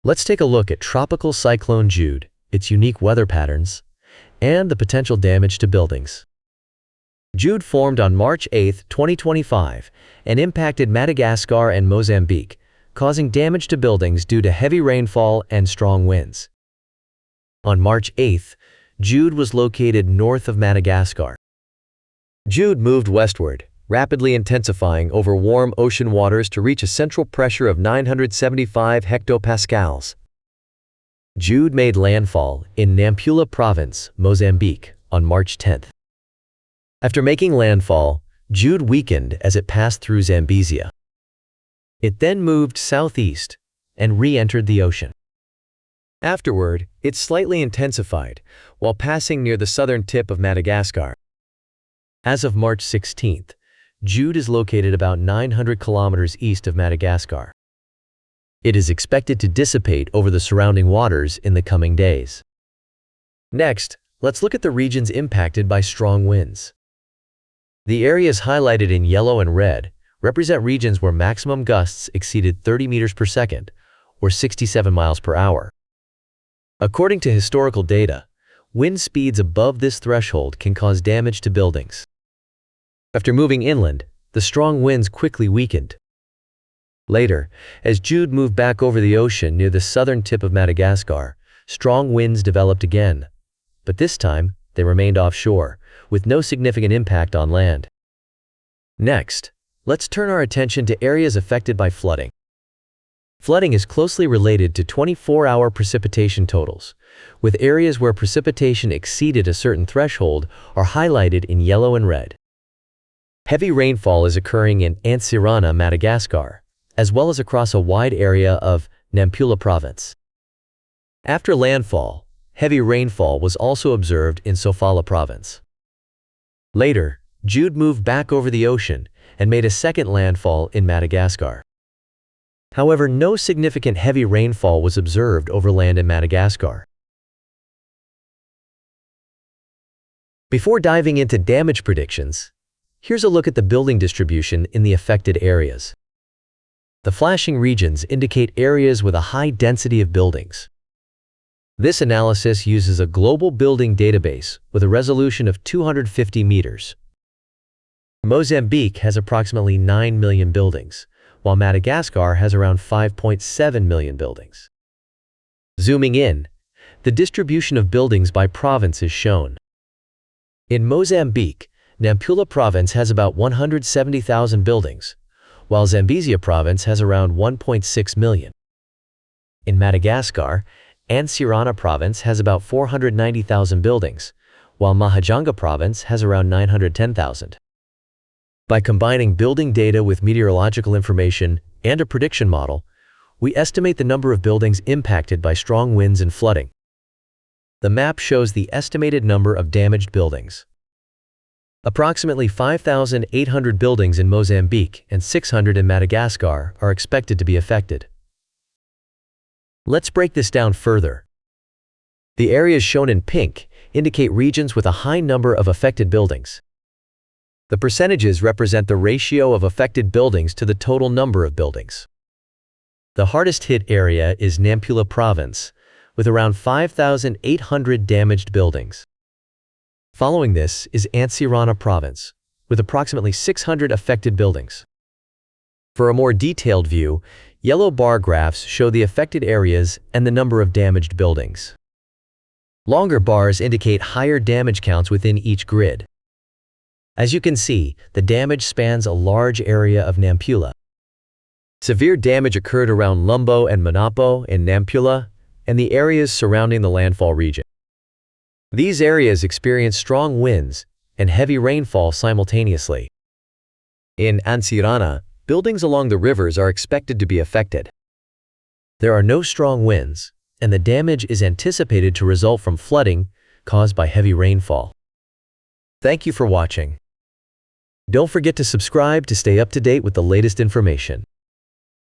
Let's take a look at Tropical Cyclone Jude, its unique weather patterns, and the potential damage to buildings. Jude formed on March 8, 2025, and impacted Madagascar and Mozambique, causing damage to buildings due to heavy rainfall and strong winds. On March 8, Jude was located north of Madagascar. Jude moved westward, rapidly intensifying over warm ocean waters to reach a central pressure of 975 hectopascals. Jude made landfall in Nampula province, Mozambique, on March 10. After making landfall, Jude weakened as it passed through Zambezia. It then moved southeast and re-entered the ocean. Afterward, it slightly intensified while passing near the southern tip of Madagascar. As of March 16, Jude is located about 900 kilometers east of Madagascar. It is expected to dissipate over the surrounding waters in the coming days. Next, let's look at the regions impacted by strong winds. The areas highlighted in yellow and red represent regions where maximum gusts exceeded 30 meters per second, or 67 miles per hour. According to historical data, wind speeds above this threshold can cause damage to buildings. After moving inland, the strong winds quickly weakened. Later, as Jude moved back over the ocean near the southern tip of Madagascar, strong winds developed again, but this time they remained offshore, with no significant impact on land. Next, let's turn our attention to areas affected by flooding. Flooding is closely related to 24-hour precipitation totals, with areas where precipitation exceeded a certain threshold are highlighted in yellow and red. Heavy rainfall is occurring in Antsiranana, Madagascar, as well as across a wide area of Nampula province. After landfall, heavy rainfall was also observed in Sofala province. Later, Jude moved back over the ocean and made a second landfall in Madagascar. However, no significant heavy rainfall was observed over land in Madagascar. Before diving into damage predictions, here's a look at the building distribution in the affected areas. The flashing regions indicate areas with a high density of buildings. This analysis uses a global building database with a resolution of 250 meters. Mozambique has approximately 9 million buildings, while Madagascar has around 5.7 million buildings. Zooming in, the distribution of buildings by province is shown. In Mozambique, Nampula province has about 170,000 buildings, while Zambezia province has around 1.6 million. In Madagascar, Antsiranana province has about 490,000 buildings, while Mahajanga province has around 910,000. By combining building data with meteorological information and a prediction model, we estimate the number of buildings impacted by strong winds and flooding. The map shows the estimated number of damaged buildings. Approximately 5,800 buildings in Mozambique and 600 in Madagascar are expected to be affected. Let's break this down further. The areas shown in pink indicate regions with a high number of affected buildings. The percentages represent the ratio of affected buildings to the total number of buildings. The hardest hit area is Nampula province, with around 5,800 damaged buildings. Following this is Antsiranana province, with approximately 600 affected buildings. For a more detailed view, yellow bar graphs show the affected areas and the number of damaged buildings. Longer bars indicate higher damage counts within each grid. As you can see, the damage spans a large area of Nampula. Severe damage occurred around Lumbo and Manapo in Nampula and the areas surrounding the landfall region. These areas experience strong winds and heavy rainfall simultaneously. In Antsiranana, buildings along the rivers are expected to be affected. There are no strong winds, and the damage is anticipated to result from flooding caused by heavy rainfall. Thank you for watching. Don't forget to subscribe to stay up to date with the latest information.